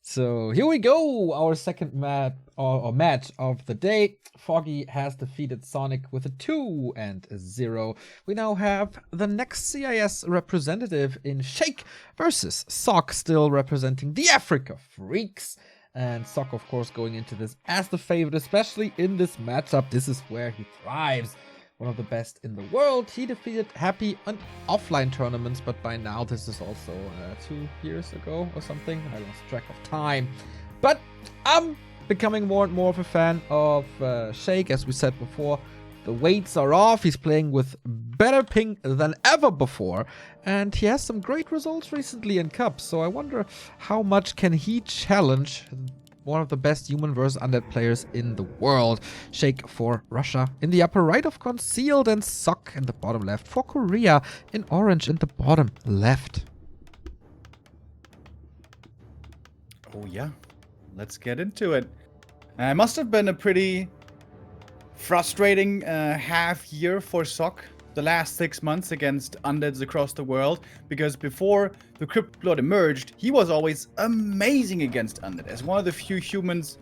So here we go, our second map or match of the day. Foggy has defeated Sonic with a 2 and a 0. We now have the next CIS representative in Sheik versus Sock, still representing the Africa Freaks. And Sock, of course, going into this as the favorite, especially in this matchup. This is where he thrives. One of the best in the world. He defeated Happy on offline tournaments, but by now this is also 2 years ago or something. I lost track of time. But I'm becoming more and more of a fan of Sheik, as we said before. The weights are off. He's playing with better ping than ever before. And he has some great results recently in Cups. So I wonder how much can he challenge one of the best human versus undead players in the world. Sheik for Russia in the upper right of Concealed, and Sock in the bottom left for Korea in orange in the bottom left. Oh yeah, let's get into it. It must have been a pretty frustrating half year for Sock the last 6 months against undeads across the world, because before the Crypt Lord emerged, he was always amazing against undead. As one of the few humans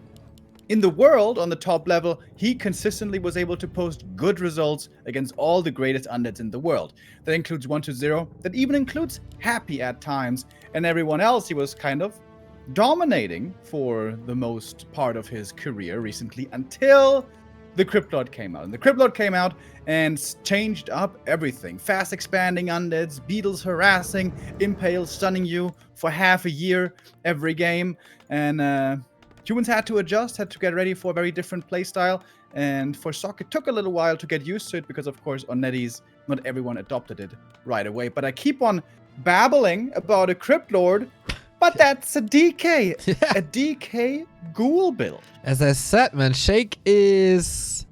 in the world on the top level, he consistently was able to post good results against all the greatest undeads in the world. That includes 1-0, that even includes Happy at times, and everyone else he was kind of dominating for the most part of his career recently, until the Crypt Lord came out. And the Crypt Lord came out and changed up everything. Fast expanding undeads, beetles harassing, impale stunning you for half a year every game. And humans had to adjust, had to get ready for a very different playstyle. And for Sock, it took a little while to get used to it because, of course, on NetEase, not everyone adopted it right away. But I keep on babbling about a Crypt Lord, but that's a DK. Yeah. A DK ghoul build. As I said, man, Sheik is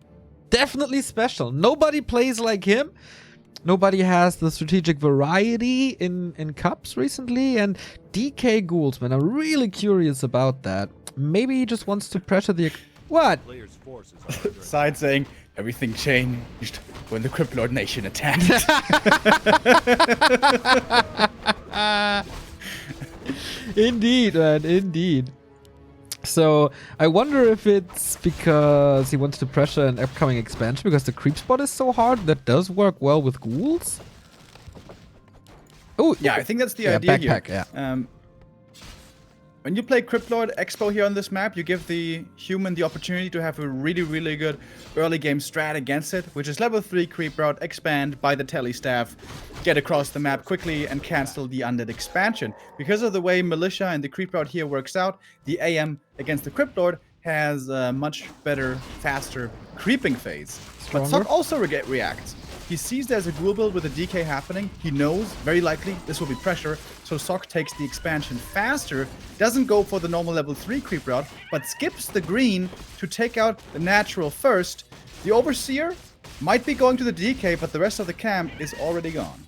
definitely special. Nobody plays like him. Nobody has the strategic variety in Cups recently. And DK ghouls, man, I'm really curious about that. Maybe he just wants to pressure the... What? Side saying, everything changed when the Crypt Lord Nation attacked. Indeed, man, indeed. So I wonder if it's because he wants to pressure an upcoming expansion because the creep spot is so hard. That does work well with ghouls. Oh yeah, I think that's the idea backpack, here. Yeah. When you play Crypt Lord Expo here on this map, you give the human the opportunity to have a really, really good early game strat against it, which is level 3 creep route, expand by the tele staff, get across the map quickly and cancel the undead expansion. Because of the way militia and the creep route here works out, the AM against the Crypt Lord has a much better, faster creeping phase. Stronger. But Sock also reacts. He sees there's a ghoul build with a DK happening. He knows, very likely, this will be pressure. So Sock takes the expansion faster, doesn't go for the normal level 3 creep route, but skips the green to take out the natural first. The Overseer might be going to the DK, but the rest of the camp is already gone.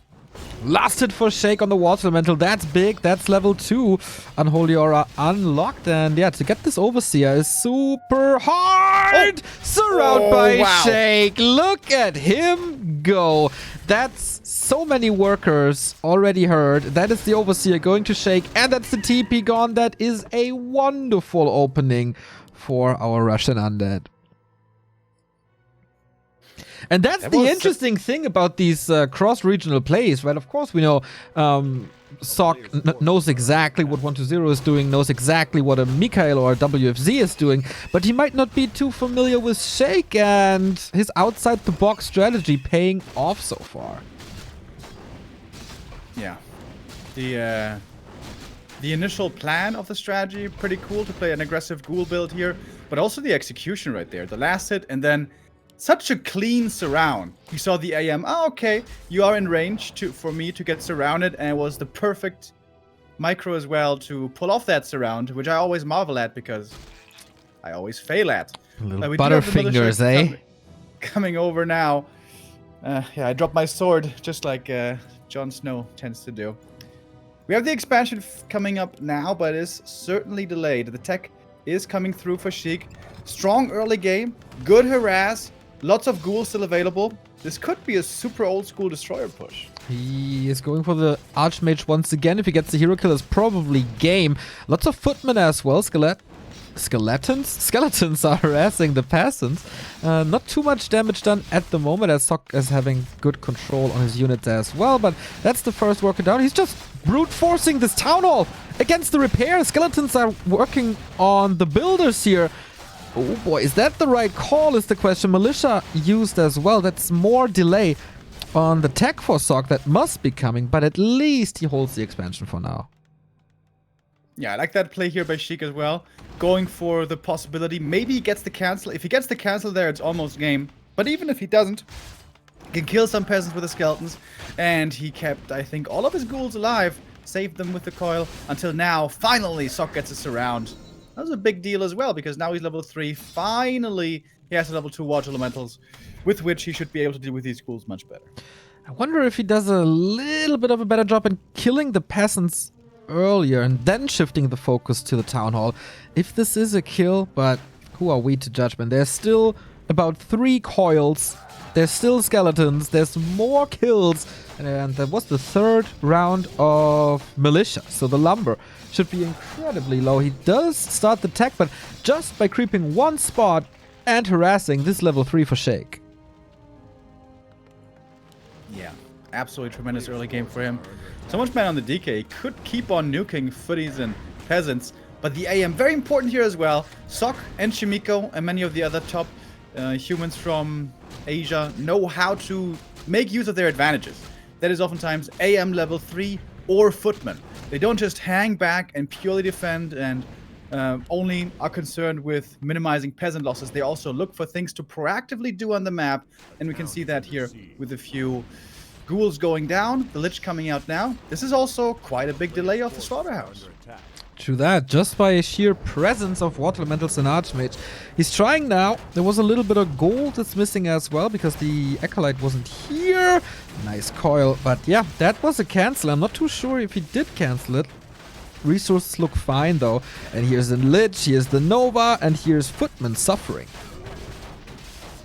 Last hit for Sheik on the Water Elemental. That's big. That's level 2. Unholy Aura unlocked. And yeah, to get this Overseer is super hard. Surround by Sheik. Look at him go. That's so many workers already heard. That is the Overseer going to Sheik. And that's the TP gone. That is a wonderful opening for our Russian undead. And that's the interesting thing about these cross-regional plays, right? Of course, we know Sock knows exactly what 1-0 is doing, knows exactly what a Mikhail or a WFZ is doing, but he might not be too familiar with Sheik and his outside-the-box strategy paying off so far. Yeah. The initial plan of the strategy, pretty cool to play an aggressive ghoul build here, but also the execution right there. The last hit, and then such a clean surround. You saw the AM, okay, you are in range for me to get surrounded, and it was the perfect micro as well to pull off that surround, which I always marvel at because I always fail at. Little butterfingers, eh? Coming over now. Yeah, I dropped my sword just like Jon Snow tends to do. We have the expansion coming up now, but it is certainly delayed. The tech is coming through for Sheik. Strong early game, good harass. Lots of ghouls still available. This could be a super old school destroyer push. He is going for the Archmage once again. If he gets the hero kill, it's probably game. Lots of footmen as well. Skeletons are harassing the peasants. Not too much damage done at the moment, as Sok is having good control on his units as well. But that's the first worker down. He's just brute forcing this town hall against the repair. Skeletons are working on the builders here. Oh boy, is that the right call is the question. Militia used as well. That's more delay on the tech for Sok that must be coming, but at least he holds the expansion for now. Yeah, I like that play here by Sheik as well. Going for the possibility, maybe he gets the cancel. If he gets the cancel there, it's almost game. But even if he doesn't, he can kill some peasants with the skeletons. And he kept, I think, all of his ghouls alive. Saved them with the coil until now. Finally, Sok gets a surround. That was a big deal as well, because now he's level 3. Finally, he has a level 2 water elementals, with which he should be able to deal with these ghouls much better. I wonder if he does a little bit of a better job in killing the peasants earlier and then shifting the focus to the town hall. If this is a kill, but who are we to judge, man? There's still about 3 coils. There's still skeletons. There's more kills. And that was the 3rd round of militia. So the lumber should be incredibly low. He does start the tech, but just by creeping 1 spot and harassing, this level 3 for Sheik. Yeah, absolutely tremendous early game for him. So much man on the DK. He could keep on nuking footies and peasants, but the AM, very important here as well. Sok and Shimiko and many of the other top humans from Asia know how to make use of their advantages. That is oftentimes AM level 3 or footmen. They don't just hang back and purely defend and only are concerned with minimizing peasant losses. They also look for things to proactively do on the map, and we can see that here with a few ghouls going down, the Lich coming out now. This is also quite a big delay of the slaughterhouse. True that, just by sheer presence of water elementals and Archmage. He's trying now. There was a little bit of gold that's missing as well because the Acolyte wasn't here. Nice coil, but yeah, that was a cancel. I'm not too sure if he did cancel it. Resources look fine though. And here's the Lich, here's the Nova, and here's Footman suffering.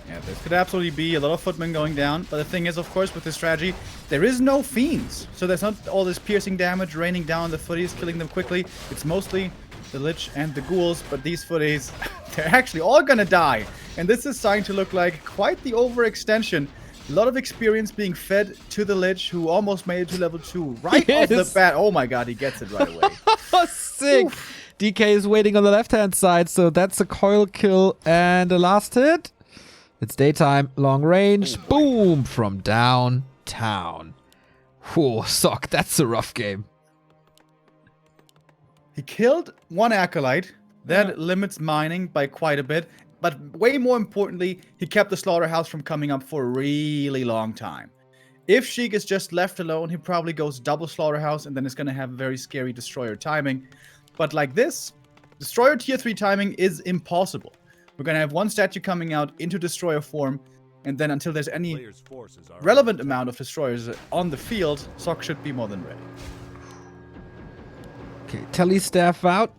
Yeah, this could absolutely be a lot of footmen going down, but the thing is, of course, with this strategy, there is no fiends. So there's not all this piercing damage raining down on the footies, killing them quickly. It's mostly the Lich and the ghouls, but these footies, they're actually all gonna die. And this is starting to look like quite the overextension. A lot of experience being fed to the Lich, who almost made it to level 2 right off the bat. Oh my god, he gets it right away. Sick! Oof. DK is waiting on the left-hand side, so that's a coil kill and a last hit. It's daytime, long range, boom, from downtown. Whoa, Sok, that's a rough game. He killed 1 Acolyte. That limits mining by quite a bit. But way more importantly, he kept the slaughterhouse from coming up for a really long time. If Sheik is just left alone, he probably goes double slaughterhouse and then it's going to have very scary destroyer timing. But like this, destroyer tier 3 timing is impossible. We're going to have 1 statue coming out into destroyer form, and then until there's any relevant amount of destroyers on the field, Sok should be more than ready. Okay, Telly staff out.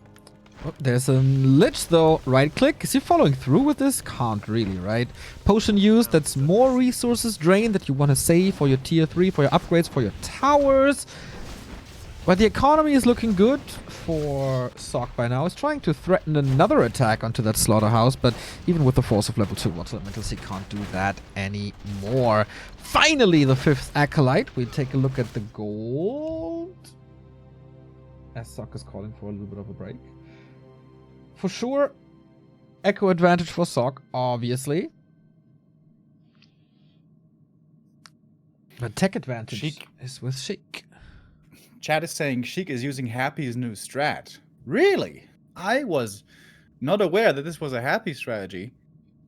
Oh, there's a Lich though. Right click. Is he following through with this? Can't really, right? Potion used. That's more resources drained that you want to save for your tier 3, for your upgrades, for your towers. But the economy is looking good for Sok by now. He's trying to threaten another attack onto that slaughterhouse, but even with the force of level 2 water elementals, he can't do that anymore. Finally, the 5th Acolyte. We take a look at the gold. As Sok is calling for a little bit of a break. For sure, Echo advantage for Sok, obviously. But tech advantage Sheik is with Sheik. Chat is saying Sheik is using Happy's new strat. Really? I was not aware that this was a Happy strategy.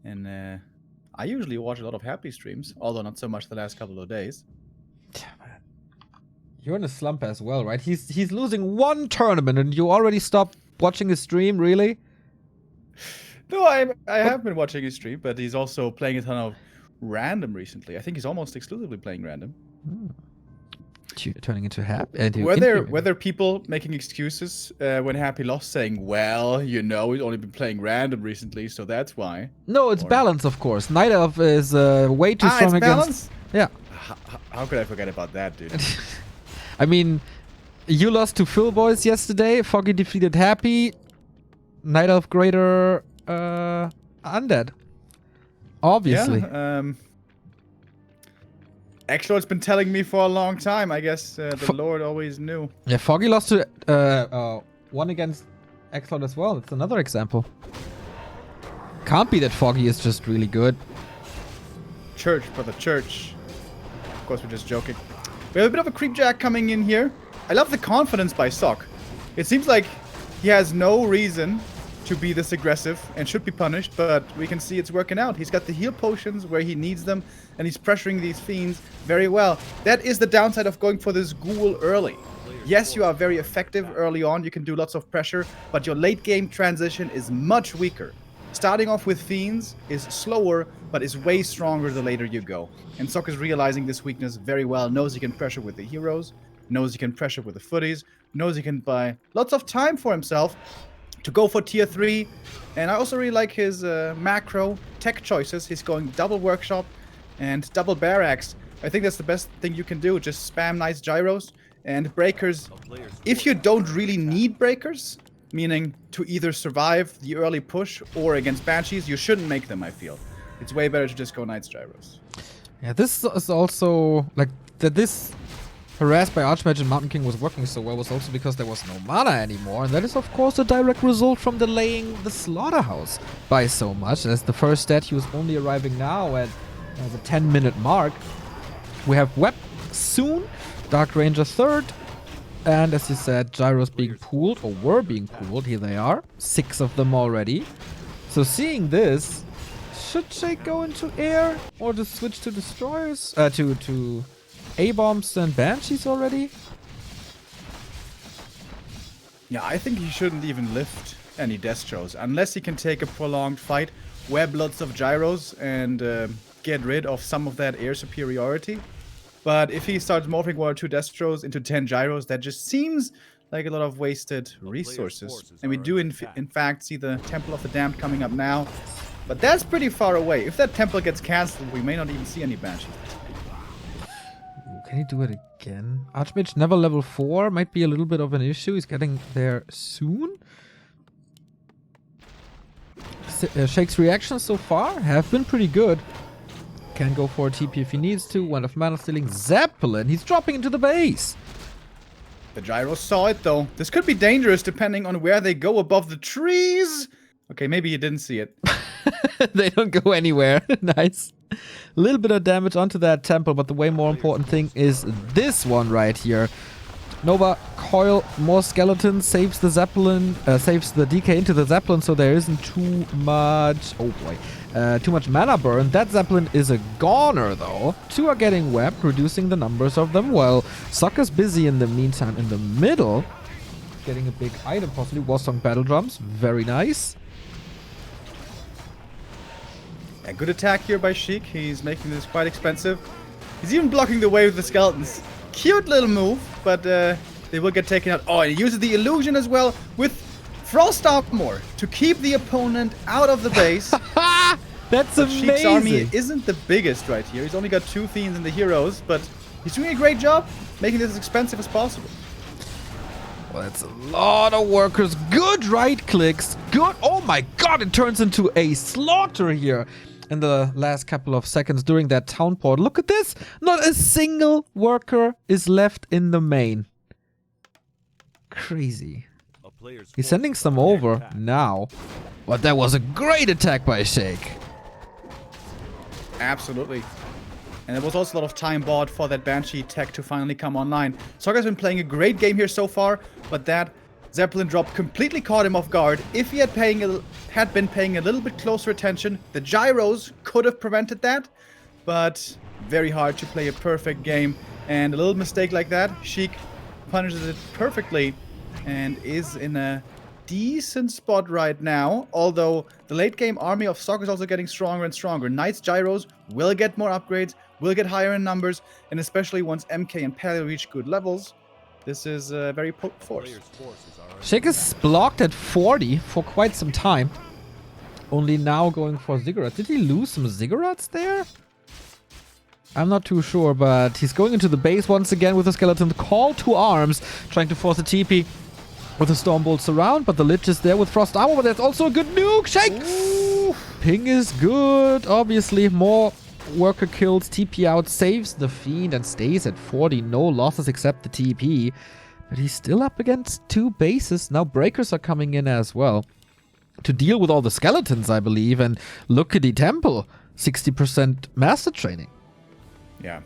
And I usually watch a lot of Happy streams, although not so much the last couple of days. Yeah, man. You're in a slump as well, right? He's losing 1 tournament and you already stopped watching his stream, really? No, I have been watching his stream, but he's also playing a ton of random recently. I think he's almost exclusively playing random. turning into Happy. Were there people making excuses when Happy lost, saying, "Well, you know, we've only been playing random recently, so that's why"? No, it's balance, of course. Night Elf is way too strong it's against. balance? Yeah. How could I forget about that, dude? I mean, you lost to Phil Boys yesterday. Foggy defeated Happy. Night Elf Greater Undead. Obviously. Yeah, Xellosred's been telling me for a long time. I guess the Lord always knew. Yeah, Foggy lost to one against Xellosred as well. That's another example. Can't be that Foggy is just really good. Church, brother, church. Of course, we're just joking. We have a bit of a creep jack coming in here. I love the confidence by Sock. It seems like he has no reason to be this aggressive and should be punished, but we can see it's working out. He's got the heal potions where he needs them, and he's pressuring these fiends very well. That is the downside of going for this ghoul early. Yes, you are very effective early on. You can do lots of pressure, but your late game transition is much weaker. Starting off with fiends is slower, but is way stronger the later you go. And Sock is realizing this weakness very well, knows he can pressure with the heroes, knows he can pressure with the footies, knows he can buy lots of time for himself to go for tier 3. And I also really like his macro tech choices. He's going double workshop and double barracks. I think that's the best thing you can do. Just spam nice gyros and breakers. If you don't really need breakers, meaning to either survive the early push or against banshees, you shouldn't make them, I feel. It's way better to just go Knight's gyros. Yeah, this is also like this harassed by Archmage and Mountain King was working so well was also because there was no mana anymore, and that is of course a direct result from delaying the slaughterhouse by so much. As the first statue is only arriving now at the 10-minute mark. We have Web soon, Dark Ranger third, and as you said, gyros being pooled, or were being pooled. Here they are, 6 of them already. So seeing this, should Sheik go into air or just switch to destroyers, to A-bombs and banshees already? Yeah, I think he shouldn't even lift any destros unless he can take a prolonged fight, web lots of gyros, and get rid of some of that air superiority. But if he starts morphing 1 or 2 destros into 10 gyros, that just seems like a lot of wasted resources. And we do in fact see the Temple of the Damned coming up now, but that's pretty far away. If that temple gets cancelled, we may not even see any banshees. Can he do it again? Archmage never level 4 might be a little bit of an issue. He's getting there soon. Sheik's reactions so far have been pretty good. Can go for a TP if he needs to. One of mana stealing Zeppelin. He's dropping into the base. The gyros saw it though. This could be dangerous depending on where they go above the trees. Okay, maybe you didn't see it. They don't go anywhere. Nice. A little bit of damage onto that temple, but the way more important thing is this one right here. Nova Coil, more skeletons, saves the Zeppelin, saves the DK into the Zeppelin, so there isn't too much, oh boy, too much mana burn. That Zeppelin is a goner though. 2 are getting webbed, reducing the numbers of them, while Sokka's busy in the meantime in the middle, getting a big item, possibly Warsong Battle Drums, very nice. A good attack here by Sheik. He's making this quite expensive. He's even blocking the way with the skeletons. Cute little move, but they will get taken out. Oh, and he uses the illusion as well with Frost Armor to keep the opponent out of the base. That's amazing. Sheik's army isn't the biggest right here. He's only got 2 fiends in the heroes, but he's doing a great job making this as expensive as possible. Well, that's a lot of workers. Good right clicks. Good. Oh my god, it turns into a slaughter here in the last couple of seconds during that town port. Look at this. Not a single worker is left in the main. Crazy. He's sending some over now. But that was a great attack by Sheik. Absolutely. And there was also a lot of time bought for that Banshee tech to finally come online. Sokka's been playing a great game here so far, but that Zeppelin drop completely caught him off guard. If he had been paying a little bit closer attention, the gyros could have prevented that, but very hard to play a perfect game. And a little mistake like that, Sheik punishes it perfectly and is in a decent spot right now, although the late game army of Sok is also getting stronger and stronger. Knights Gyros will get more upgrades, will get higher in numbers, and especially once MK and Paleo reach good levels, this is a very potent force. Sheik is blocked at 40 for quite some time. Only now going for Ziggurats. Did he lose some Ziggurats there? I'm not too sure, but he's going into the base once again with the skeleton. Call to arms, trying to force a TP with the Stormbolts around, but the Lich is there with Frost Armor, but that's also a good nuke. Sheik! Ooh. Ping is good, obviously. More worker kills, TP out, saves the Fiend and stays at 40. No losses except the TP. But he's still up against 2 bases. Now Breakers are coming in as well to deal with all the skeletons, I believe. And look at the Temple, 60% Master Training. Yeah.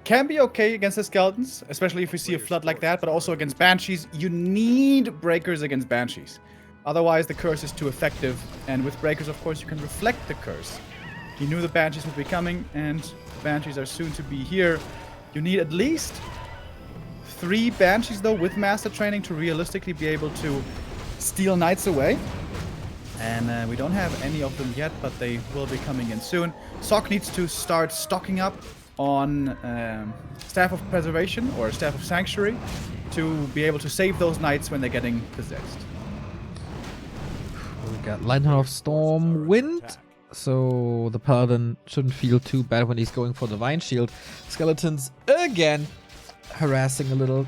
Can be okay against the skeletons, especially if we see a flood like that, but also against Banshees. You need Breakers against Banshees. Otherwise, the curse is too effective. And with Breakers, of course, you can reflect the curse. You knew the Banshees would be coming, and Banshees are soon to be here. You need at least 3 Banshees, though, with Master Training to realistically be able to steal Knights away. And we don't have any of them yet, but they will be coming in soon. Sok needs to start stocking up on Staff of Preservation or Staff of Sanctuary to be able to save those Knights when they're getting possessed. We got Lightning of Storm Wind. So the Paladin shouldn't feel too bad when he's going for Divine Shield. Skeletons again harassing a little.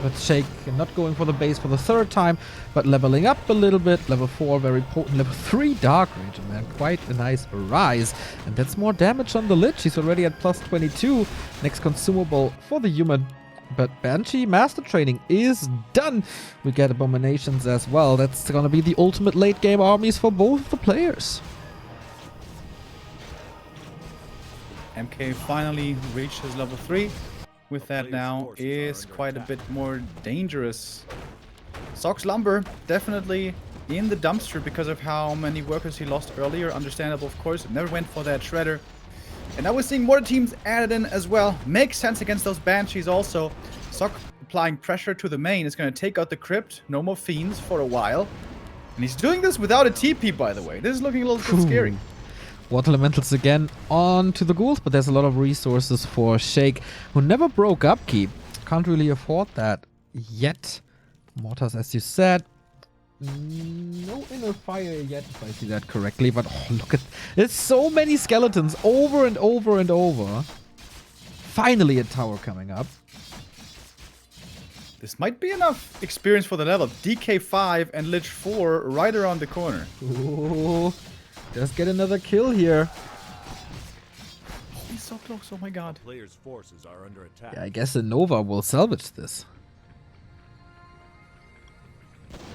But Sheik not going for the base for the 3rd time, but leveling up a little bit. Level 4, very potent. Level 3, Dark Ranger, man. Quite a nice rise. And that's more damage on the Lich. He's already at plus 22. Next consumable for the human. But Banshee Master Training is done. We get Abominations as well. That's going to be the ultimate late game armies for both the players. MK finally reached his level 3. With that now is quite a bit more dangerous. Sok's Lumber definitely in the dumpster because of how many workers he lost earlier. Understandable, of course. Never went for that Shredder. And now we're seeing more teams added in as well. Makes sense against those Banshees also. Sok applying pressure to the main is going to take out the Crypt. No more Fiends for a while. And he's doing this without a TP, by the way. This is looking a little bit scary. Water Elementals again on to the ghouls, but there's a lot of resources for Sheik, who never broke upkeep. Can't really afford that yet. Mortars, as you said. No inner fire yet, if I see that correctly. But oh, look at... There's so many skeletons over and over and over. Finally a tower coming up. This might be enough experience for the level. DK5 and Lich 4 right around the corner. Ooh. Just get another kill here. Oh, he's so close. Oh my god. Players' forces are under attack. Yeah, I guess the Nova will salvage this.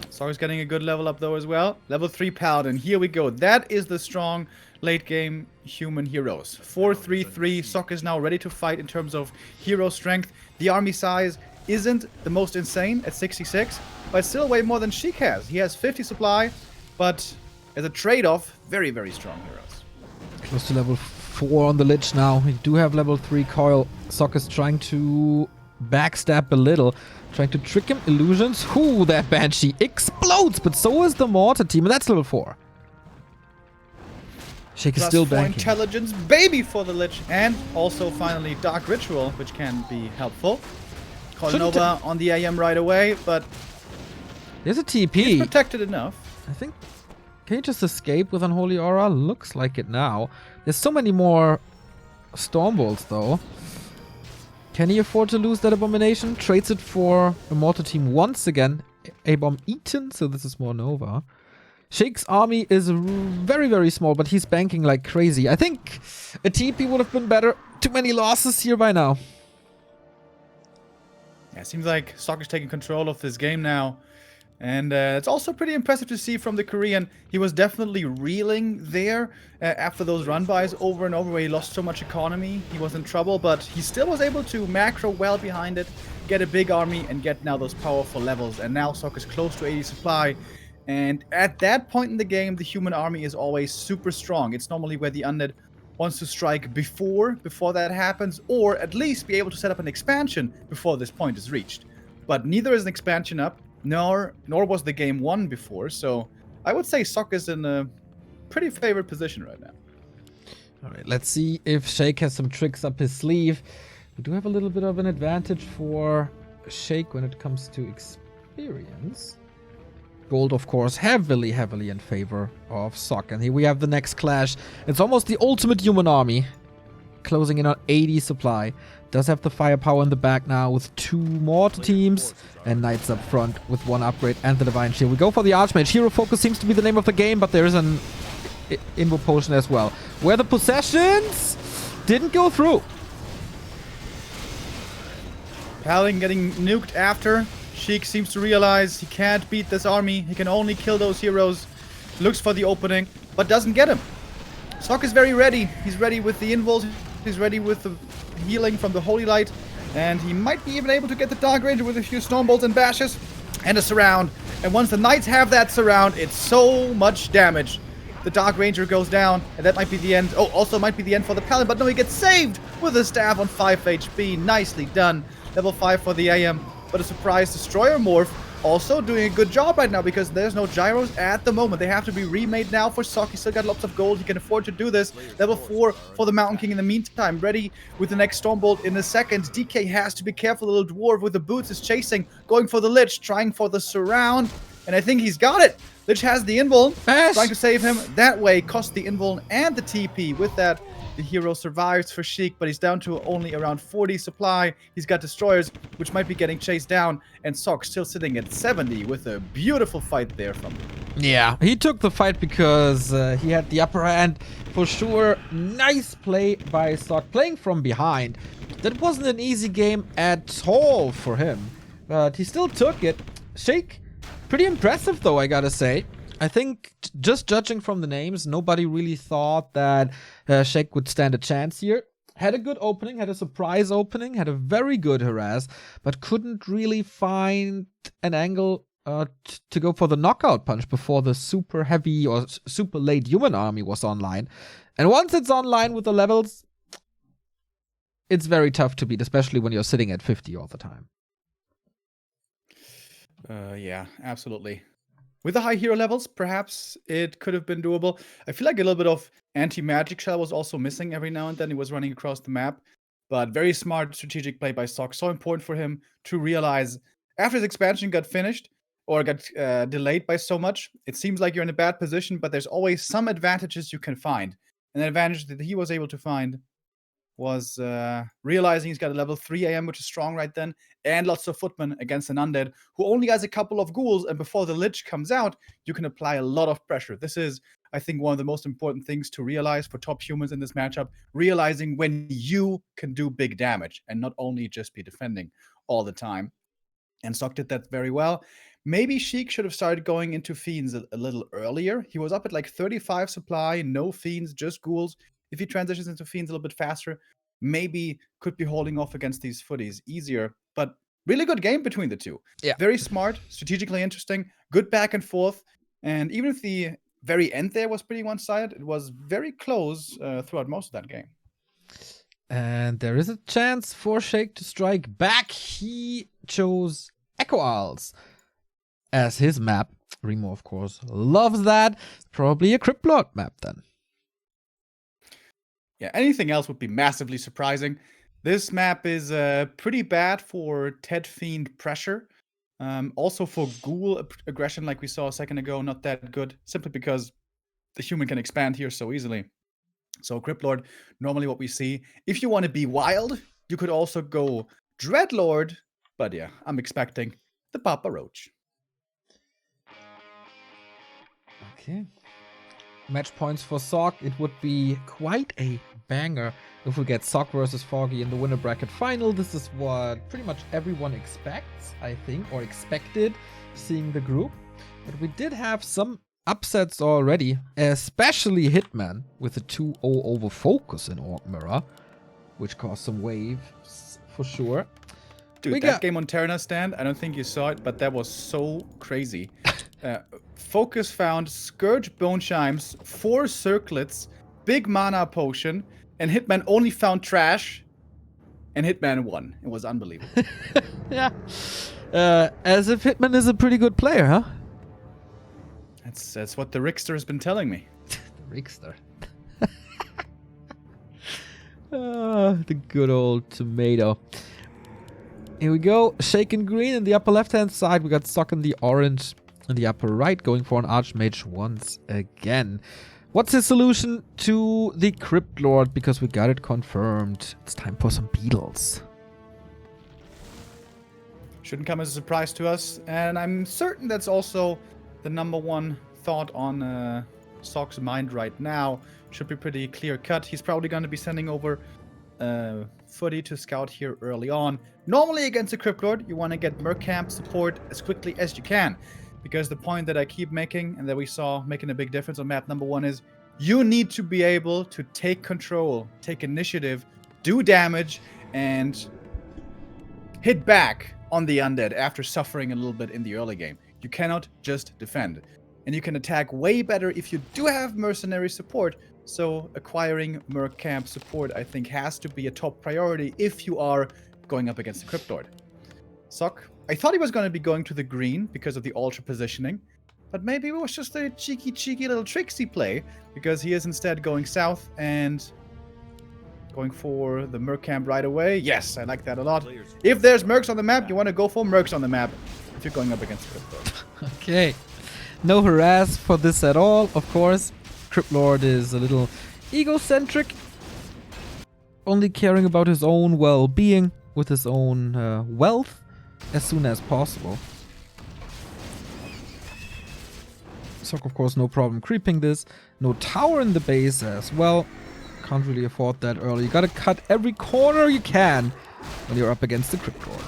Sok's getting a good level up though as well. Level 3 Paladin. Here we go. That is the strong late game human heroes. 4-3-3. Sok is now ready to fight in terms of hero strength. The army size isn't the most insane at 66, but still way more than Sheik has. He has 50 supply, but as a trade-off, very, very strong heroes. Close to level 4 on the Lich now. We do have level 3 Coil. Sok is trying to backstab a little. Trying to trick him. Illusions. Ooh, that Banshee explodes, but so is the Mortar team, and that's level 4. Sheik is still banking. Intelligence, baby, for the Lich. And also, finally, Dark Ritual, which can be helpful. Calling over on the AM right away, but... There's a TP. He's protected enough. I think... Can you just escape with Unholy Aura? Looks like it now. There's so many more Stormbolts, though. Can he afford to lose that Abomination? Trades it for a Mortar team once again. A-Bomb eaten, so this is more Nova. Sheik's army is very, very small, but he's banking like crazy. I think a TP would have been better. Too many losses here by now. Yeah, it seems like Sok is taking control of this game now. And it's also pretty impressive to see from the Korean. He was definitely reeling there after those run-bys over and over where he lost so much economy. He was in trouble, but he still was able to macro well behind it, get a big army, and get now those powerful levels. And now Sok is close to 80 supply. And at that point in the game, the human army is always super strong. It's normally where the undead wants to strike before that happens, or at least be able to set up an expansion before this point is reached. But neither is an expansion up. nor was the game won before. So I would say Sok is in a pretty favored position right now. All right, let's see if Sheik has some tricks up his sleeve. We do have a little bit of an advantage for Sheik when it comes to experience. Gold, of course, heavily in favor of Sok. And here we have the next clash. It's almost the ultimate human army. Closing in on 80 supply. Does have the firepower in the back now with 2 mortar teams. And Knights up front with 1 upgrade and the Divine Shield. We go for the Archmage. Hero Focus seems to be the name of the game, but there is an Invo Potion as well. Where the possessions didn't go through. Paladin getting nuked after. Sheik seems to realize he can't beat this army. He can only kill those heroes. Looks for the opening, but doesn't get him. Sok is very ready. He's ready with the invulns. He's ready with the healing from the Holy Light. And he might be even able to get the Dark Ranger with a few Stormbolts and Bashes. And a surround. And once the Knights have that surround, it's so much damage. The Dark Ranger goes down, and that might be the end. Oh, also might be the end for the Paladin, but no, he gets saved with a staff on 5 HP. Nicely done. Level 5 for the AM. But a surprise Destroyer morph also doing a good job right now because there's no gyros at the moment. They have to be remade now for Sok. He still got lots of gold. He can afford to do this. Level 4 for the Mountain King in the meantime. Ready with the next Stormbolt in a second. DK has to be careful. Little Dwarf with the boots is chasing. Going for the Lich. Trying for the surround. And I think he's got it. Lich has the invuln. Trying to save him. That way cost the invuln and the TP. With that, the hero survives for Sheik, but he's down to only around 40 supply. He's got destroyers, which might be getting chased down, and Sok still sitting at 70 with a beautiful fight there from him. Yeah, he took the fight because he had the upper hand for sure. Nice play by Sok, playing from behind. That wasn't an easy game at all for him, but he still took it. Sheik, pretty impressive though, I gotta say. I think just judging from the names, nobody really thought that Sheik would stand a chance here. Had a good opening, had a surprise opening, had a very good harass, but couldn't really find an angle to go for the knockout punch before the super heavy or super late human army was online. And once it's online with the levels, it's very tough to beat, especially when you're sitting at 50 all the time. Yeah, absolutely. With the high hero levels, perhaps it could have been doable. I feel like a little bit of anti-magic shell was also missing every now and then. He was running across the map. But very smart strategic play by Sok. So important for him to realize after his expansion got finished or got delayed by so much, it seems like you're in a bad position, but there's always some advantages you can find. And the advantage that he was able to find was realizing he's got a level 3 AM, which is strong right then, and lots of footmen against an undead who only has a couple of ghouls, and before the Lich comes out, you can apply a lot of pressure. This is, I think, one of the most important things to realize for top humans in this matchup, realizing when you can do big damage and not only just be defending all the time. And Sok did that very well. Maybe Sheik should have started going into Fiends a little earlier. He was up at like 35 supply, no Fiends, just ghouls. If he transitions into Fiends a little bit faster, maybe could be holding off against these footies easier. But really good game between the two. Yeah. Very smart, strategically interesting, good back and forth. And even if the very end there was pretty one-sided, it was very close throughout most of that game. And there is a chance for Sheik to strike back. He chose Echo Isles as his map. Remo, of course, loves that. Probably a Crypt Lord map then. Yeah, anything else would be massively surprising. This map is pretty bad for Ted Fiend pressure. Also for Ghoul aggression, like we saw a second ago, not that good. Simply because the human can expand here so easily. So Crypt Lord, normally what we see. If you want to be wild, you could also go Dreadlord. But yeah, I'm expecting the Papa Roach. Okay. Match points for Sok. It would be quite a banger if we get Sok versus Foggy in the winner bracket final. This is what pretty much everyone expects, I think, or expected, seeing the group. But we did have some upsets already, especially Hitman with a 2-0 over Focus in Orc Mirror, which caused some waves for sure. Dude, that game on Terranos stand, I don't think you saw it, but that was so crazy. Focus found Scourge Bone Chimes, 4 Circlets, big mana potion, and Hitman only found trash, and Hitman won. It was unbelievable. Yeah. As if Hitman is a pretty good player, huh? That's what the Rickster has been telling me. Rickster. The good old tomato. Here we go. Sheik in green in the upper left-hand side. We got Sock in the orange in the upper right. Going for an Archmage once again. What's his solution to the Crypt Lord? Because we got it confirmed. It's time for some beetles. Shouldn't come as a surprise to us. And I'm certain that's also the number one thought on Sock's mind right now. Should be pretty clear cut. He's probably going to be sending over Footy to scout here early on. Normally against a Crypt Lord, you want to get Merc Camp support as quickly as you can. Because the point that I keep making and that we saw making a big difference on map number 1 is you need to be able to take control, take initiative, do damage, and hit back on the undead after suffering a little bit in the early game. You cannot just defend. And you can attack way better if you do have mercenary support. So acquiring Merc Camp support, I think, has to be a top priority if you are going up against the Crypt Lord. Sock, I thought he was going to be going to the green because of the ultra positioning. But maybe it was just a cheeky little tricksy play. Because he is instead going south and going for the Merc Camp right away. Yes, I like that a lot. If there's Mercs on the map, you want to go for Mercs on the map if you're going up against the Crypt Lord. Okay. No harass for this at all, of course. Crypt Lord is a little egocentric. Only caring about his own well-being with his own wealth as soon as possible. Sock, of course, no problem creeping this. No tower in the base as well. Can't really afford that early. You gotta cut every corner you can when you're up against the Crypt Lord.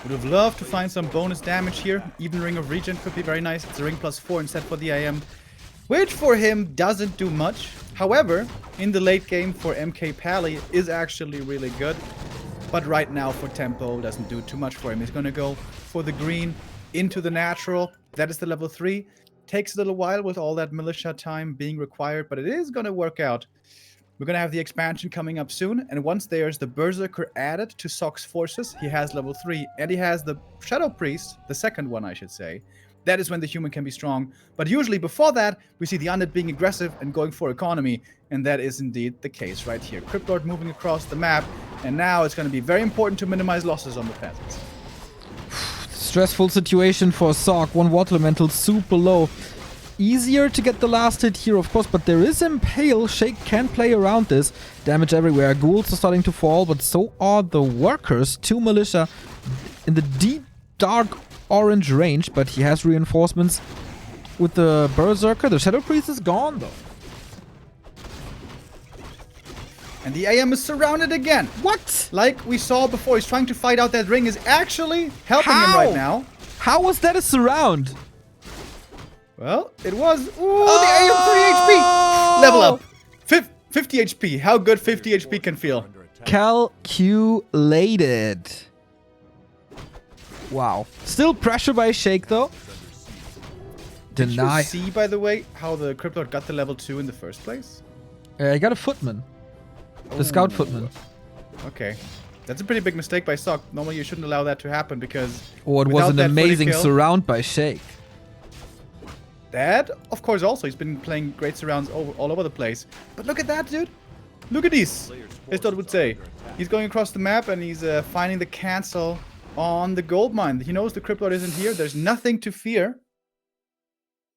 Would have loved to find some bonus damage here. Even Ring of Regen could be very nice. It's a ring +4 instead for the IM, which for him doesn't do much. However, in the late game for MK Pally is actually really good. But right now for tempo doesn't do too much for him. He's going to go for the green into the natural. That is the level 3. Takes a little while with all that militia time being required, but it is going to work out. We're going to have the expansion coming up soon, and once there's the Berserker added to Sock's forces, he has level 3, and he has the Shadow Priest, the second one I should say. That is when the human can be strong, but usually before that, we see the undead being aggressive and going for economy, and that is indeed the case right here. Crypt Lord moving across the map, and now it's going to be very important to minimize losses on the peasants. Stressful situation for Sock. One water elemental super low. Easier to get the last hit here, of course, but there is Impale. Sheik can play around this. Damage everywhere. Ghouls are starting to fall, but so are the workers. 2 militia in the deep, dark orange range, but he has reinforcements with the Berserker. The Shadow Priest is gone, though. And the AM is surrounded again. What? Like we saw before, he's trying to fight out that ring, is actually helping him right now. How was that a surround? Well, it was. Ooh, the AM 3 HP! Level up. 50 HP. How good 50 HP can feel. Calculated. Wow. Still pressure by Sheik, though. Deny. Did you see, by the way, how the Crypt Lord got the level 2 in the first place? I got a footman. The scout footman. Okay. That's a pretty big mistake by Sock. Normally you shouldn't allow that to happen because... Oh, it was an amazing surround by Sheik. That, of course, also. He's been playing great surrounds all over the place. But look at that, dude. Look at these. As Todd would say. He's going across the map and he's finding the cancel on the gold mine. He knows the Crypt Lord isn't here. There's nothing to fear.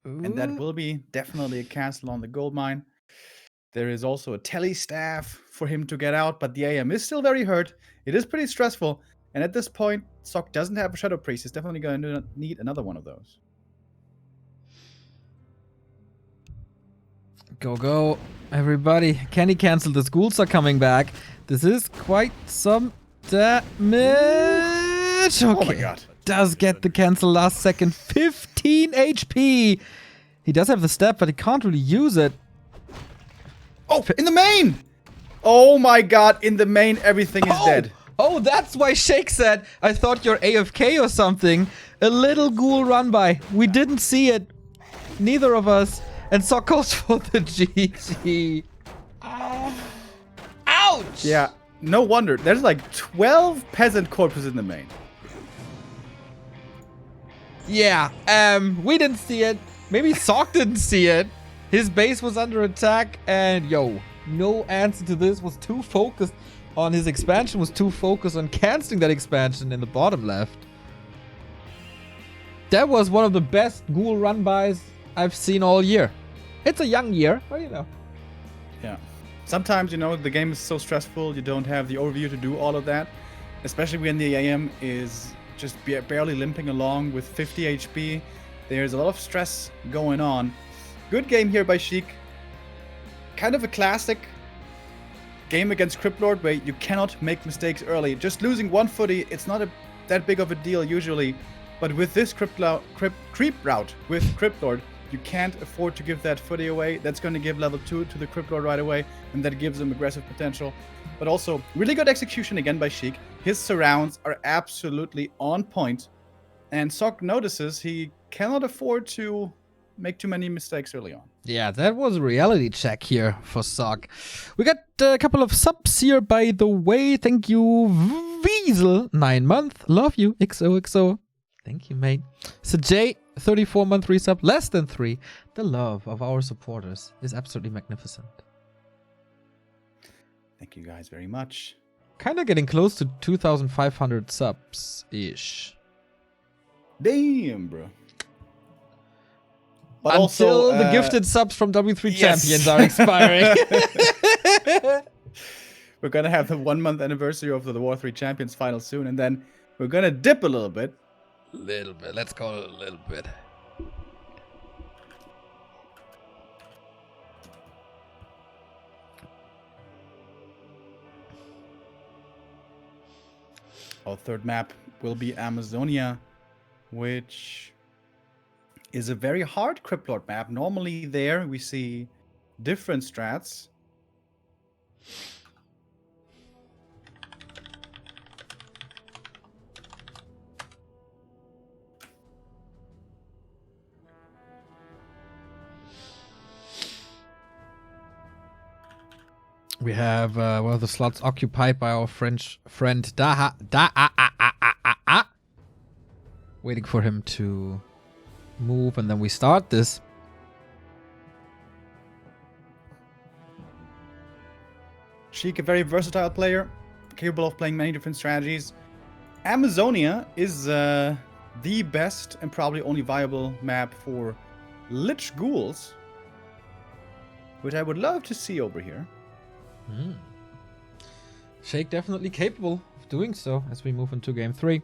Ooh. And that will be definitely a cancel on the gold mine. There is also a tele staff for him to get out, but the AM is still very hurt. It is pretty stressful. And at this point, Sock doesn't have a Shadow Priest. He's definitely going to need another one of those. Go, go. Everybody. Can he cancel? The ghouls are coming back. This is quite some damage. Okay. Oh my god. Does get the cancel last second. 15 HP. He does have the step, but he can't really use it. Oh, in the main! Oh my god, in the main, everything is dead. Oh, that's why Sheik said, I thought you're AFK or something. A little ghoul run by. We didn't see it. Neither of us. And Sock goes for the GG. Ouch! Yeah, no wonder. There's like 12 peasant corpses in the main. Yeah, we didn't see it. Maybe Sock didn't see it. His base was under attack, and yo, no answer to this. Was too focused on his expansion, was too focused on canceling that expansion in the bottom left. That was one of the best ghoul run-bys I've seen all year. It's a young year, but you know. Yeah. Sometimes, you know, the game is so stressful, you don't have the overview to do all of that. Especially when the AM is just barely limping along with 50 HP. There's a lot of stress going on. Good game here by Sheik. Kind of a classic game against Cryptlord where you cannot make mistakes early. Just losing one footy, it's not that big of a deal usually. But with this creep route with Cryptlord, you can't afford to give that footy away. That's going to give level 2 to the Cryptlord right away, and that gives him aggressive potential. But also, really good execution again by Sheik. His surrounds are absolutely on point. And Sock notices he cannot afford to make too many mistakes early on. Yeah, that was a reality check here for Sock. We got a couple of subs here, by the way. Thank you, Weasel, 9 month. Love you, XOXO. Thank you, mate. So Jay, 34-month resub, less than 3. The love of our supporters is absolutely magnificent. Thank you guys very much. Kind of getting close to 2,500 subs-ish. Damn, bro. But Until also, the gifted subs from W3 yes. champions are expiring. We're going to have the 1-month anniversary of the War3 champions final soon, and then we're going to dip a little bit. Little bit. Let's call it a little bit. Our third map will be Amazonia, which is a very hard Cryptlord map. Normally there we see different strats. We have one of the slots occupied by our French friend waiting for him to move, and then we start this. Sheik, a very versatile player, capable of playing many different strategies. Amazonia is the best and probably only viable map for Lich Ghouls, which I would love to see over here. Sheik definitely capable of doing so as we move into game 3.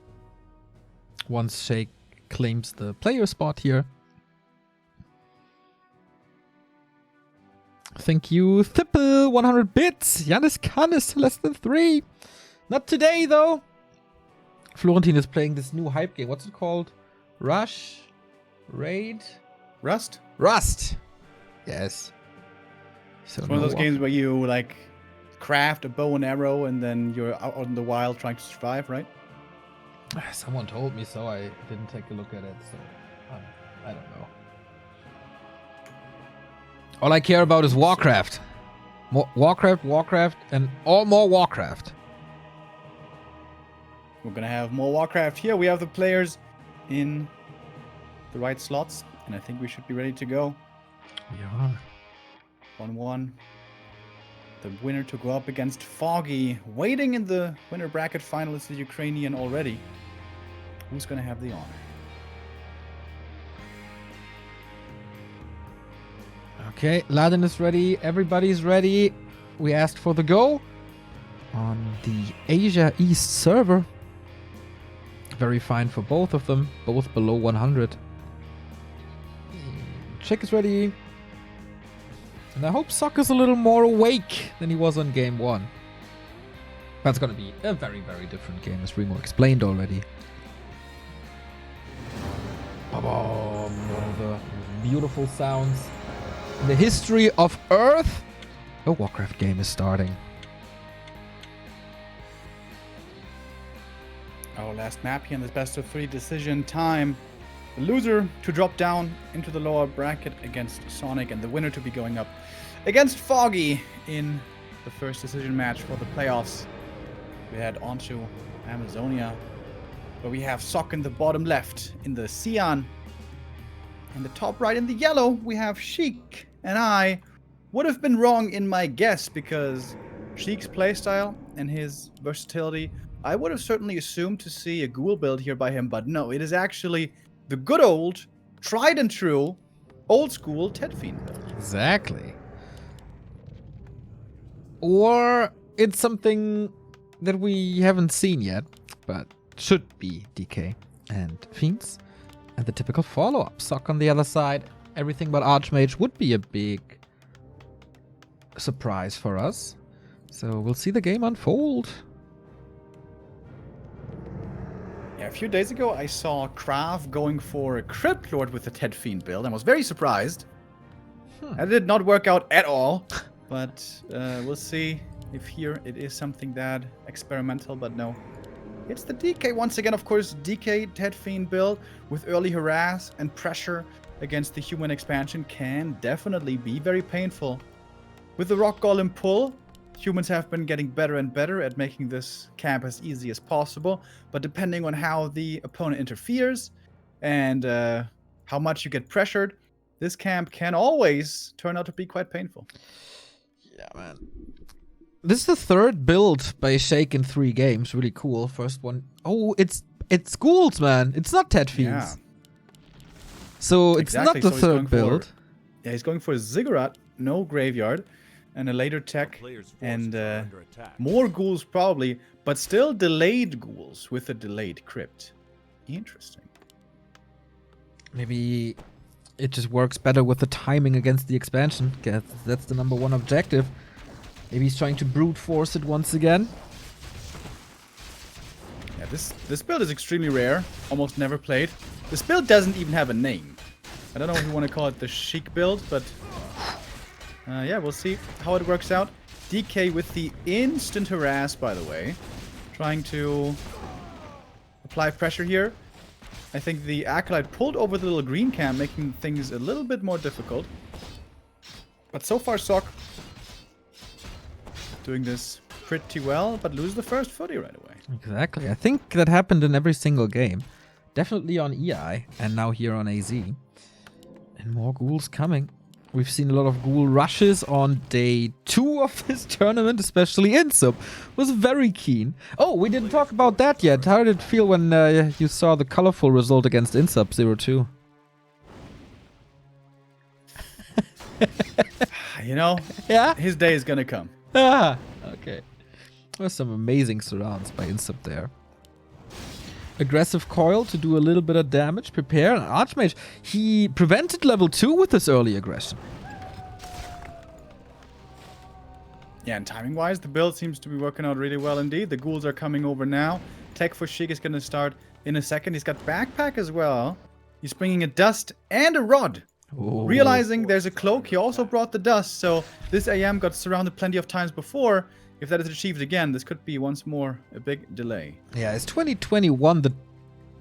Once Sheik claims the player spot here. Thank you, Thipple, 100 bits. Janis Canis, less than 3. Not today, though. Florentin is playing this new hype game. What's it called? Rush? Raid? Rust? Rust. Yes. So It's one of those games where you like craft a bow and arrow and then you're out in the wild trying to survive, right? Someone told me so. I didn't take a look at it, so I don't know. All I care about is Warcraft. Warcraft, and all more Warcraft. We're gonna have more Warcraft here. We have the players in the right slots, and I think we should be ready to go. Yeah. 1-1. The winner to go up against Foggy. Waiting in the winner bracket final is the Ukrainian already. Who's gonna have the honor? Okay, Laden is ready. Everybody's ready. We asked for the go on the Asia East server. Very fine for both of them. Both below 100. Sheik is ready. And I hope Sock is a little more awake than he was on game 1. That's going to be a very, very different game, as Remo explained already. Ba-bom. One of the beautiful sounds in the history of Earth. A Warcraft game is starting. Our last map here in this best of 3 decision time. The loser to drop down into the lower bracket against Sonic, and the winner to be going up against Foggy in the first decision match for the playoffs. We head onto Amazonia, where we have Sock in the bottom left in the cyan. In the top right in the yellow, we have Sheik. And I would have been wrong in my guess because Sheik's playstyle and his versatility, I would have certainly assumed to see a ghoul build here by him, but no, it is actually the good old, tried and true, old school Ted Fiend build. Exactly. Or it's something that we haven't seen yet, but should be DK and Fiends. And the typical follow-up. Sock on the other side. Everything but Archmage would be a big surprise for us. So we'll see the game unfold. Yeah, a few days ago I saw Krav going for a Crypt Lord with the Ted Fiend build and was very surprised. That did not work out at all. But we'll see if here it is something that experimental, but no. It's the DK once again, of course. DK Ted Fiend build with early harass and pressure against the human expansion can definitely be very painful. With the Rock Golem pull, humans have been getting better and better at making this camp as easy as possible. But depending on how the opponent interferes and how much you get pressured, this camp can always turn out to be quite painful. Yeah, man. This is the third build by Sheik in 3 games. Really cool. First one. Oh, it's ghouls, man. It's not Ted Fiends. Yeah. So it's Exactly. not the So third build. Yeah, he's going for a Ziggurat, no graveyard, and a later tech, Players' forces and are under attack. more ghouls probably, but still delayed ghouls with a delayed crypt. Interesting. Maybe it just works better with the timing against the expansion. Guess that's the #1 objective. Maybe he's trying to brute force it once again. Yeah, this build is extremely rare, almost never played. This build doesn't even have a name. I don't know if you want to call it the Sheik build, but yeah, we'll see how it works out. DK with the instant harass, by the way, trying to apply pressure here. I think the Acolyte pulled over the little green cam, making things a little bit more difficult. But so far, Sock doing this pretty well, but lose the first footy right away. Exactly. I think that happened in every single game. Definitely on EI, and now here on AZ. And more ghouls coming. We've seen a lot of ghoul rushes on day 2 of this tournament, especially Insub was very keen. Oh, we didn't talk about that yet. How did it feel when you saw the colorful result against Insub 0-2? You know, Yeah? his day is gonna come. Ah, okay. There's some amazing surrounds by Insub there. Aggressive coil to do a little bit of damage. Prepare. And Archmage, he prevented level 2 with this early aggression. Yeah, and timing-wise, the build seems to be working out really well indeed. The ghouls are coming over now. Tech for Sheik is going to start in a second. He's got backpack as well. He's bringing a dust and a rod. Ooh. Realizing there's a cloak, he also brought the dust. So this AM got surrounded plenty of times before. If that is achieved again, this could be once more a big delay. Yeah, is 2021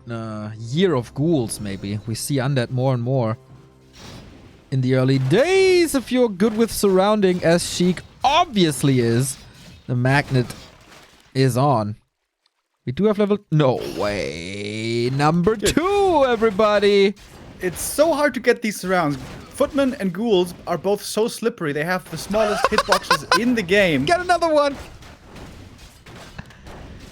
the year of ghouls, maybe? We see undead more and more in the early days. If you're good with surrounding, as Sheik obviously is, the magnet is on. We do have level... No way! Number 2, everybody! It's so hard to get these surrounds. Footmen and ghouls are both so slippery. They have the smallest hitboxes in the game. Get another one!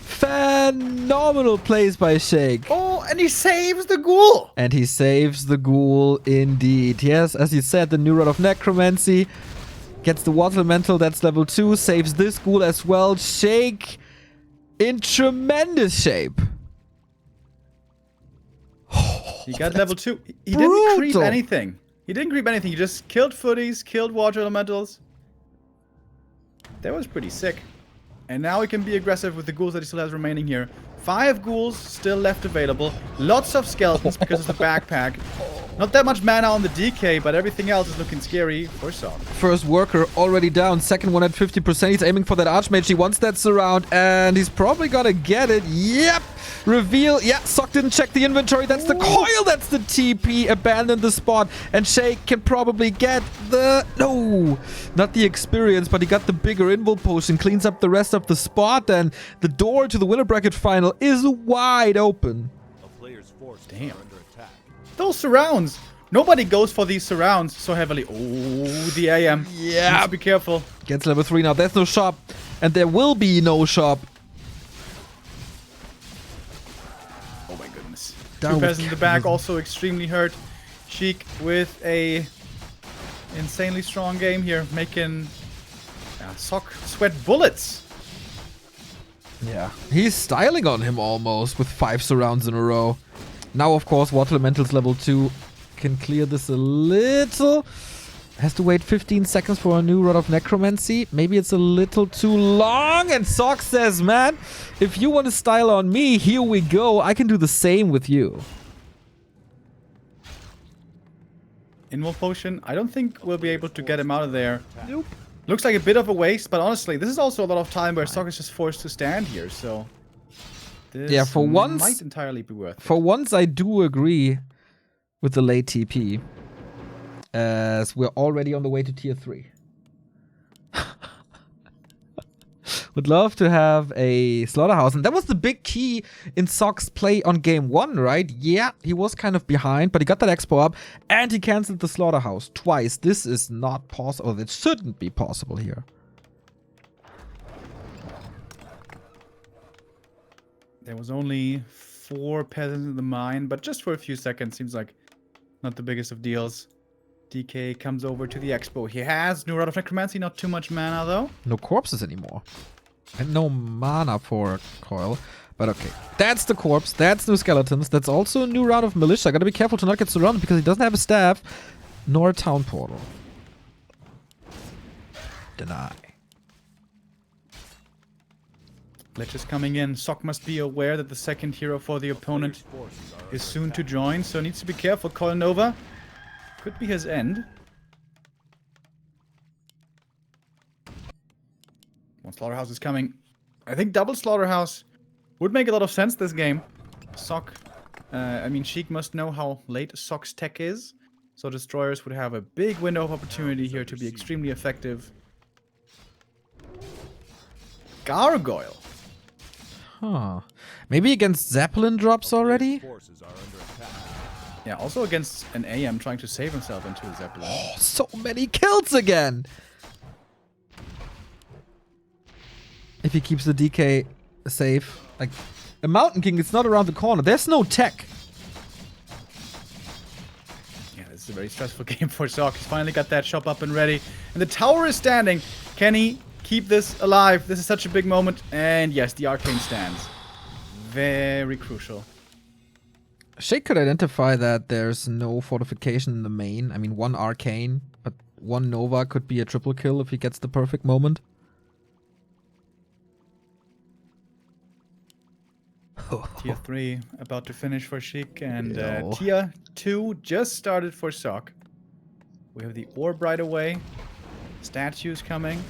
Phenomenal plays by Sheik. Oh, and he saves the ghoul! And he saves the ghoul indeed. Yes, as you said, the new Rod of Necromancy gets the Water Elemental, that's level 2, saves this ghoul as well. Sheik in tremendous shape. He got level 2. He brutal. didn't creep anything. He didn't creep anything. He just killed footies, killed water elementals. That was pretty sick. And now he can be aggressive with the ghouls that he still has remaining here. 5 ghouls still left available. Lots of skeletons because of the backpack. Not that much mana on the DK, but everything else is looking scary for Sock. First worker already down. Second one at 50%. He's aiming for that Archmage. He wants that surround, and he's probably gonna get it. Yep. Reveal. Yeah, Sock didn't check the inventory. That's the coil. That's the TP. Abandoned the spot. And Sheik can probably get the... No, not the experience, but he got the bigger invul potion. Cleans up the rest of the spot, and the door to the winner bracket final is wide open. A player's forces Damn. are under attack. Those surrounds. Nobody goes for these surrounds so heavily. Oh, the AM. Yeah. Needs to be careful. Gets level 3 now. There's no shop, and there will be no shop. Oh my goodness. Down Two with peasants in the back cannibalism. also extremely hurt. Sheik with a insanely strong game here, making Sock sweat bullets. Yeah, he's styling on him almost with 5 surrounds in a row. Now, of course, Water Elemental's level 2 can clear this a little. Has to wait 15 seconds for a new Rod of Necromancy. Maybe it's a little too long. And Sock says, man, if you want to style on me, here we go. I can do the same with you. Invul potion. I don't think we'll be able to get him out of there. Nope. Looks like a bit of a waste, but honestly, this is also a lot of time where Sock is just forced to stand here, so... This Yeah, for once- might entirely be worth it. For once, I do agree with the late TP. As we're already on the way to tier 3. Would love to have a slaughterhouse. And that was the big key in Sock's play on game 1, right? Yeah, he was kind of behind, but he got that expo up. And he cancelled the slaughterhouse twice. This is not possible. It shouldn't be possible here. There was only 4 peasants in the mine, but just for a few seconds, seems like not the biggest of deals. DK comes over to the expo. He has new Rod of Necromancy, not too much mana though. No corpses anymore. And no mana for a coil. But okay. That's the corpse. That's new skeletons. That's also a new round of militia. Gotta be careful to not get surrounded because he doesn't have a staff nor a town portal. Deny. Glitch is coming in. Sock must be aware that the second hero for the opponent is soon to join, so needs to be careful. Coil Nova could be his end. One Slaughterhouse is coming. I think double Slaughterhouse would make a lot of sense this game. Sock, I mean Sheik must know how late Sock's tech is, so Destroyers would have a big window of opportunity here to be extremely effective. Gargoyle. Huh. Maybe against Zeppelin drops already? Forces are under attack. Yeah, also against an AM trying to save himself into a Zeppelin. Oh, so many kills again! If he keeps the DK safe. Like, a Mountain King is not around the corner. There's no tech. Yeah, this is a very stressful game for Sock. He's finally got that shop up and ready. And the tower is standing. Can he keep this alive? This is such a big moment. And yes, the arcane stands. Very crucial. Sheik could identify that there's no fortification in the main. I mean, 1 arcane, but 1 Nova could be a triple kill if he gets the perfect moment. Tier 3 about to finish for Sheik. And Yo. Tier 2 just started for Sock. We have the orb right away. Statues coming.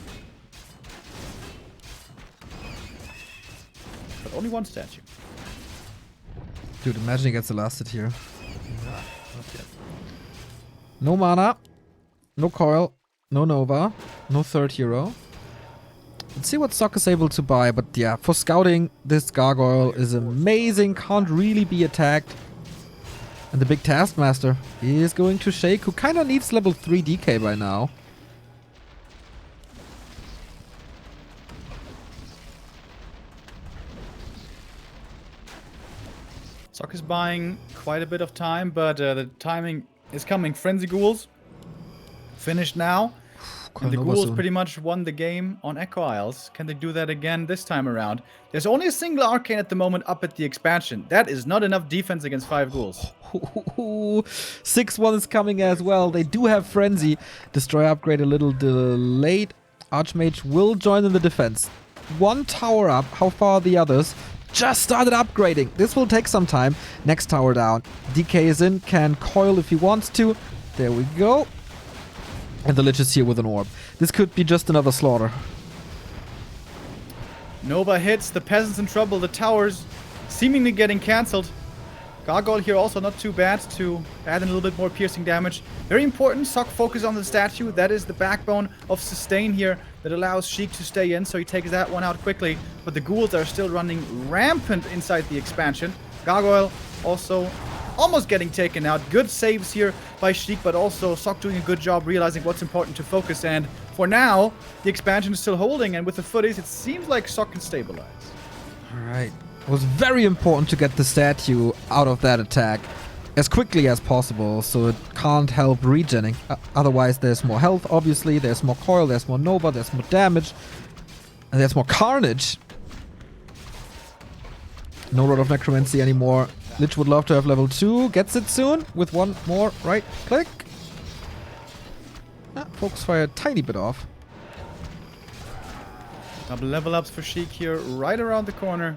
But only 1 statue. Dude, imagine he gets the last hit here. No mana, no coil, no Nova, no third hero. Let's see what Sock is able to buy, but yeah, for scouting, this Gargoyle is amazing, can't really be attacked. And the big Taskmaster is going to Sheik, who kind of needs level 3 DK by now. Sock is buying quite a bit of time, but the timing is coming. Frenzy Ghouls finished now. And the Nova Ghouls soon. pretty much won the game on Echo Isles. Can they do that again this time around? There's only a single Arcane at the moment up at the expansion. That is not enough defense against 5 Ghouls. 6-1 is coming as well. They do have Frenzy. Destroy upgrade a little delayed. Archmage will join in the defense. 1 tower up. How far are the others? just started upgrading. This will take some time. Next tower down. DK is in, can coil if he wants to. There we go. And the Lich is here with an orb. This could be just another slaughter. Nova hits, the peasants in trouble, the towers seemingly getting cancelled. Gargoyle here also not too bad to add in a little bit more piercing damage. Very important, Sok focus on the statue. That is the backbone of sustain here that allows Sheik to stay in, so he takes that one out quickly. But the ghouls are still running rampant inside the expansion. Gargoyle also almost getting taken out. Good saves here by Sheik, but also Sok doing a good job realizing what's important to focus. And for now, the expansion is still holding, and with the footies, it seems like Sok can stabilize. Alright. It was very important to get the statue out of that attack as quickly as possible, so it can't help regening. Otherwise, there's more health, obviously, there's more coil, there's more Nova, there's more damage, and there's more carnage. No Rod of Necromancy anymore. Lich would love to have level 2, gets it soon with one more right click. Focus fire a tiny bit off. Double level ups for Sheik here, right around the corner.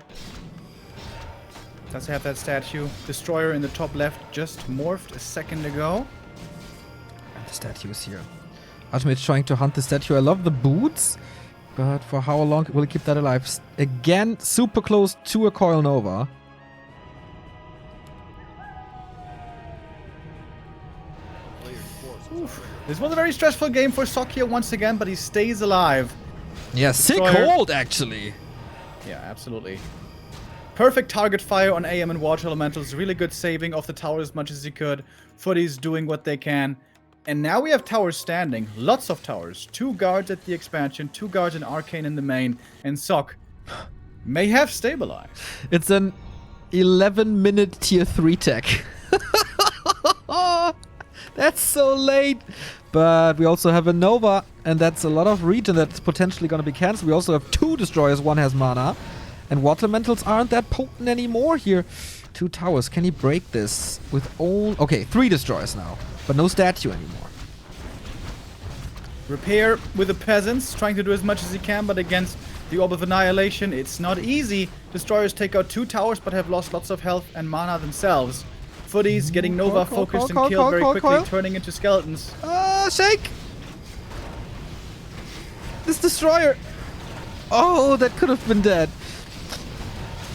Does have that statue. Destroyer in the top left just morphed a second ago. And the statue is here. Ultimate's trying to hunt the statue. I love the boots, but for how long will he keep that alive? Again, super close to a Coil Nova. This was a very stressful game for Sok here once again, but he stays alive. Yeah, sick Destroyer. hold actually. Yeah, absolutely. Perfect target fire on AM and Water Elementals. Really good saving of the tower as much as he could. Footies doing what they can. And now we have towers standing. Lots of towers. 2 guards at the expansion. 2 guards in Arcane in the main. And Sok may have stabilized. It's an 11-minute tier 3 tech. That's so late. But we also have a Nova, and that's a lot of regen that's potentially going to be cancelled. We also have 2 destroyers, one has mana. And Water Elementals aren't that potent anymore here. 2 towers, can he break this with all... Okay, 3 destroyers now, but no statue anymore. Repair with the peasants, trying to do as much as he can, but against the Orb of Annihilation, it's not easy. Destroyers take out 2 towers, but have lost lots of health and mana themselves. Footies getting Nova focused and killed very quickly, turning into skeletons. Sheik! This destroyer! Oh, that could have been dead.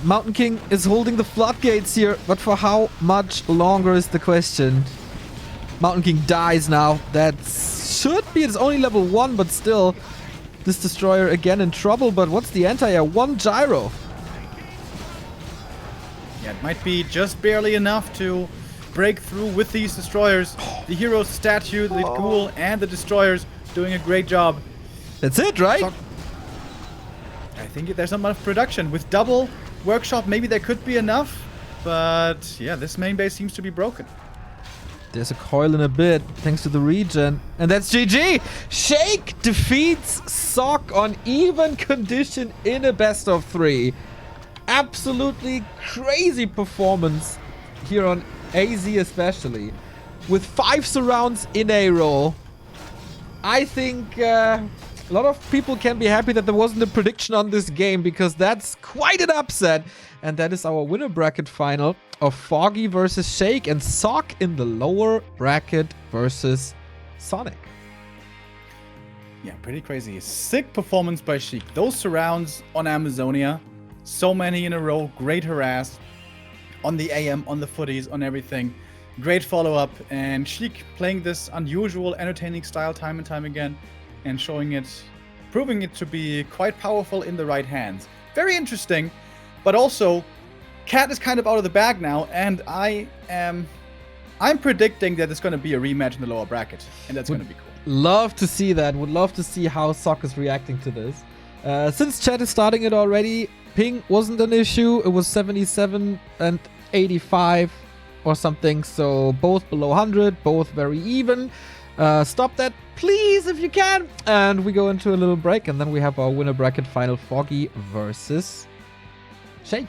Mountain King is holding the floodgates here, but for how much longer is the question? Mountain King dies now. That should be, it's only level 1, but still. This destroyer again in trouble, but what's the anti-air? 1 gyro. Yeah, it might be just barely enough to break through with these destroyers. The hero's statue, the ghoul, and the destroyers doing a great job. That's it, right? I think there's not enough production. With double workshop, maybe there could be enough. But yeah, this main base seems to be broken. There's a coil in a bit, thanks to the regen. And that's GG! Sheik defeats Sok on even condition in a best of 3. Absolutely crazy performance here on AZ especially. With 5 surrounds in a row. I think a lot of people can be happy that there wasn't a prediction on this game, because that's quite an upset. And that is our winner bracket final of Foggy versus Sheik and Sok in the lower bracket versus Sonic. Yeah, pretty crazy. Sick performance by Sheik. Those surrounds on Amazonia, so many in a row, great harass on the AM, on the footies, on everything. Great follow-up, and Sheik playing this unusual, entertaining style time and time again, and showing it, proving it to be quite powerful in the right hands. Very interesting, but also, Cat is kind of out of the bag now, and I'm predicting that it's going to be a rematch in the lower bracket, and that's going to be cool. Love to see that. Would love to see how Sok is reacting to this. Since chat is starting it already, ping wasn't an issue. It was 77 and 85 or something, so both below 100, both very even. Stop that, please, if you can. And we go into a little break, and then we have our winner bracket final, Foggy versus Sheik.